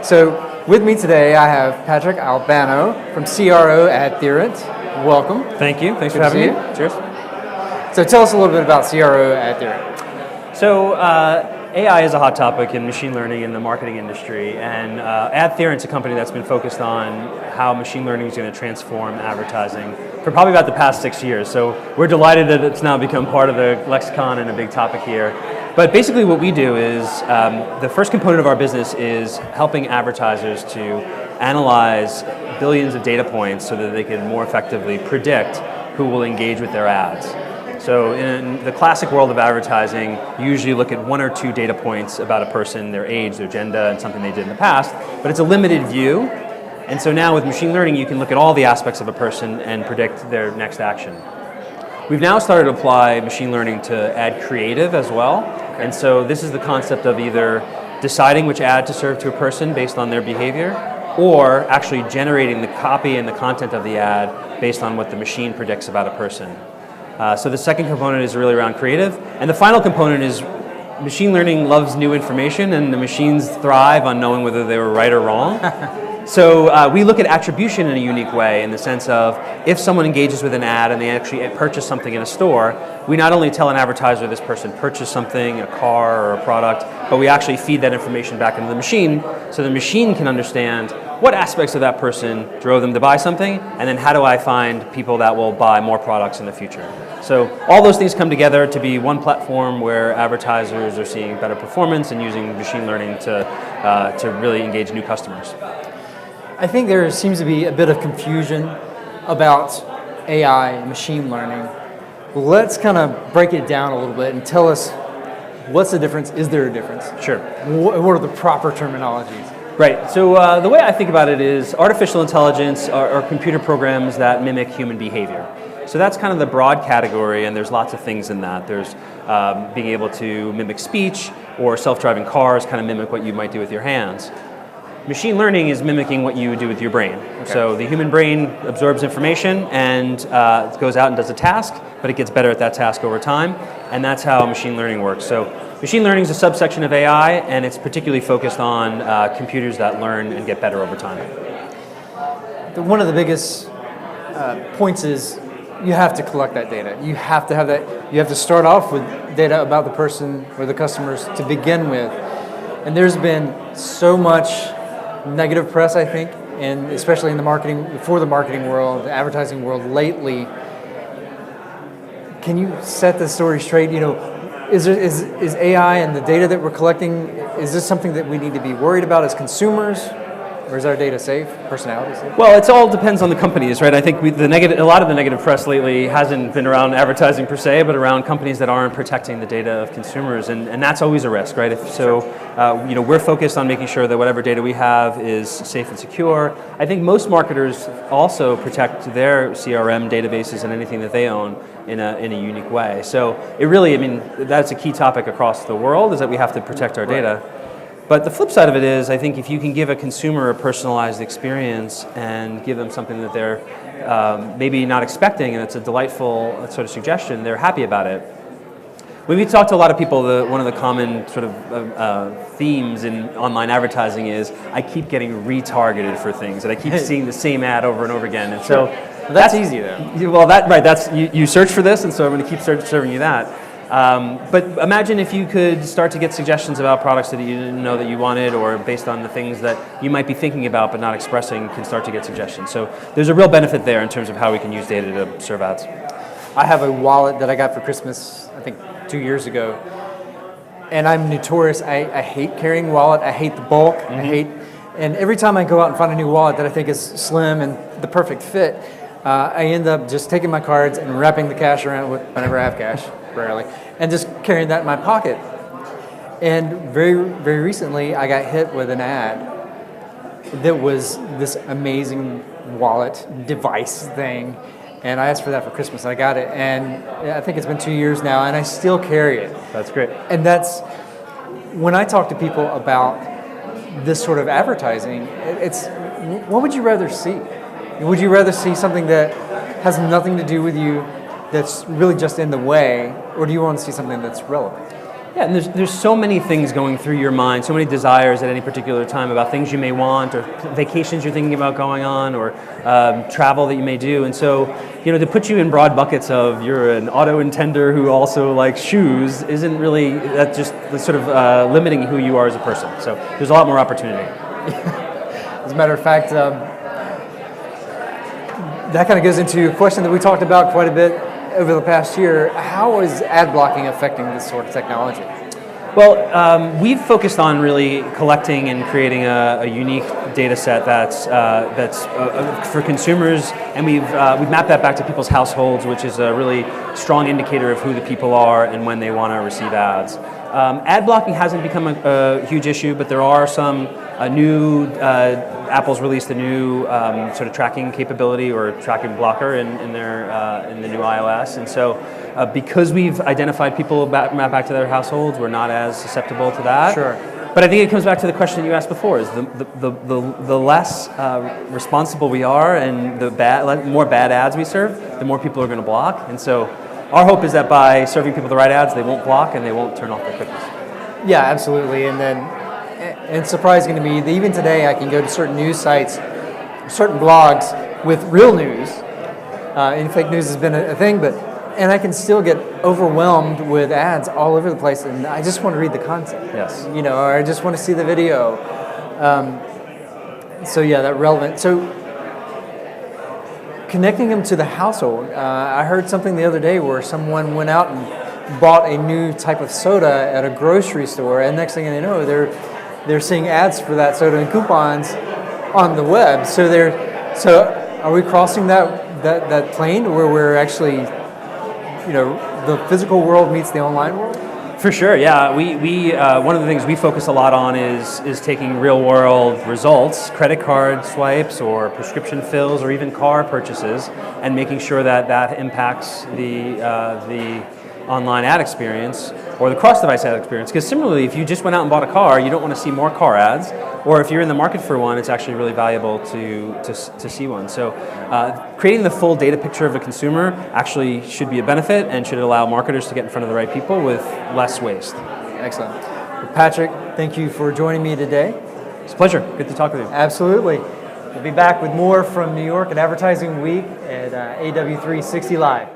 So with me today, I have Patrick Albano from CRO at Adtheorent. Welcome. Thank you. Thanks for having me. Cheers. So tell us a little bit about CRO at Adtheorent. So AI is a hot topic in machine learning in the marketing industry, and Adtheorent's a company that's been focused on how machine learning is going to transform advertising for probably about the past 6 years. So we're delighted that it's now become part of the lexicon and a big topic here. But basically what we do is, the first component of our business is helping advertisers to analyze billions of data points so that they can more effectively predict who will engage with their ads. So in the classic world of advertising, you usually look at 1 or 2 data points about a person, their age, their gender, and something they did in the past, but it's a limited view. And so now with machine learning, you can look at all the aspects of a person and predict their next action. We've now started to apply machine learning to ad creative as well. And so this is the concept of either deciding which ad to serve to a person based on their behavior, or actually generating the copy and the content of the ad based on what the machine predicts about a person. So the second component is really around creative. And the final component is machine learning loves new information, and the machines thrive on knowing whether they were right or wrong. So we look at attribution in a unique way, in the sense of if someone engages with an ad and they actually purchase something in a store, we not only tell an advertiser this person purchased something, a car or a product, but we actually feed that information back into the machine so the machine can understand what aspects of that person drove them to buy something, and then how do I find people that will buy more products in the future. So all those things come together to be one platform where advertisers are seeing better performance and using machine learning to really engage new customers. I think there seems to be a bit of confusion about AI and machine learning. Let's kind of break it down a little bit and tell us what's the difference. Is there a difference? Sure. What are the proper terminologies? Right, so the way I think about it is artificial intelligence are computer programs that mimic human behavior. So that's kind of the broad category, and there's lots of things in that. There's being able to mimic speech, or self-driving cars kind of mimic what you might do with your hands. Machine learning is mimicking what you do with your brain. Okay. So the human brain absorbs information and goes out and does a task, but it gets better at that task over time, and that's how machine learning works. So machine learning is a subsection of AI, and it's particularly focused on computers that learn and get better over time. One of the biggest points is you have to collect that data. You have to have that. You have to start off with data about the person or the customers to begin with. And there's been so much negative press, I think, and especially in the marketing, for the marketing world, the advertising world lately. Can you set the story straight? You know, is AI and the data that we're collecting, is this something that we need to be worried about as consumers? Or is our data safe, personality safe? Well, it all depends on the companies, right? I think a lot of the negative press lately hasn't been around advertising per se, but around companies that aren't protecting the data of consumers, and that's always a risk, right? We're focused on making sure that whatever data we have is safe and secure. I think most marketers also protect their CRM databases and anything that they own in a unique way. So it really, that's a key topic across the world, is that we have to protect our data. But the flip side of it is, I think if you can give a consumer a personalized experience and give them something that they're maybe not expecting, and it's a delightful sort of suggestion, they're happy about it. When we talk to a lot of people, one of the common sort of themes in online advertising is, I keep getting retargeted for things, and I keep seeing the same ad over and over again. And so that's easy though. Well, that's you search for this, and so I'm going to keep serving you that. But imagine if you could start to get suggestions about products that you didn't know that you wanted, or based on the things that you might be thinking about but not expressing, can start to get suggestions. So there's a real benefit there in terms of how we can use data to serve ads. I have a wallet that I got for Christmas, I think 2 years ago, and I'm notorious. I hate carrying a wallet. I hate the bulk. And every time I go out and find a new wallet that I think is slim and the perfect fit, I end up just taking my cards and wrapping the cash around whenever I have cash. Rarely, and just carrying that in my pocket. And very, very recently, I got hit with an ad that was this amazing wallet device thing, and I asked for that for Christmas, and I got it, and I think it's been 2 years now, and I still carry it. That's great. And that's, when I talk to people about this sort of advertising, it's, what would you rather see? Would you rather see something that has nothing to do with you, that's really just in the way, or do you want to see something that's relevant? Yeah, and there's so many things going through your mind, so many desires at any particular time about things you may want, or vacations you're thinking about going on, or travel that you may do. And so, to put you in broad buckets of you're an auto intender who also likes shoes isn't really, that's just sort of limiting who you are as a person. So there's a lot more opportunity. As a matter of fact, that kind of goes into a question that we talked about quite a bit over the past year. How is ad blocking affecting this sort of technology? Well, we've focused on really collecting and creating a unique data set that's for consumers, and we've mapped that back to people's households, which is a really strong indicator of who the people are and when they want to receive ads. Ad blocking hasn't become a huge issue, but there are some Apple's released a new sort of tracking capability or tracking blocker in the new iOS, and so because we've identified people map back to their households, we're not as susceptible to that. Sure. But I think it comes back to the question you asked before: is the less responsible we are, and the more bad ads we serve, the more people are going to block, and so. Our hope is that by serving people the right ads, they won't block and they won't turn off their cookies. Yeah, absolutely. And then, it's surprising to me that even today I can go to certain news sites, certain blogs with real news, and fake news has been a thing, and I can still get overwhelmed with ads all over the place, and I just want to read the content. Yes. Or I just want to see the video. So yeah, that relevant. So. Connecting them to the household. I heard something the other day where someone went out and bought a new type of soda at a grocery store, and next thing they know, they're seeing ads for that soda and coupons on the web. So are we crossing that plane where we're actually, the physical world meets the online world? For sure, yeah. We one of the things we focus a lot on is taking real world results, credit card swipes or prescription fills or even car purchases, and making sure that impacts the online ad experience or the cross-device ad experience. Because similarly, if you just went out and bought a car, you don't want to see more car ads. Or if you're in the market for one, it's actually really valuable to see one. So creating the full data picture of a consumer actually should be a benefit and should allow marketers to get in front of the right people with less waste. Excellent. Well, Patrick, thank you for joining me today. It's a pleasure. Good to talk with you. Absolutely. We'll be back with more from New York at Advertising Week at AW360 Live.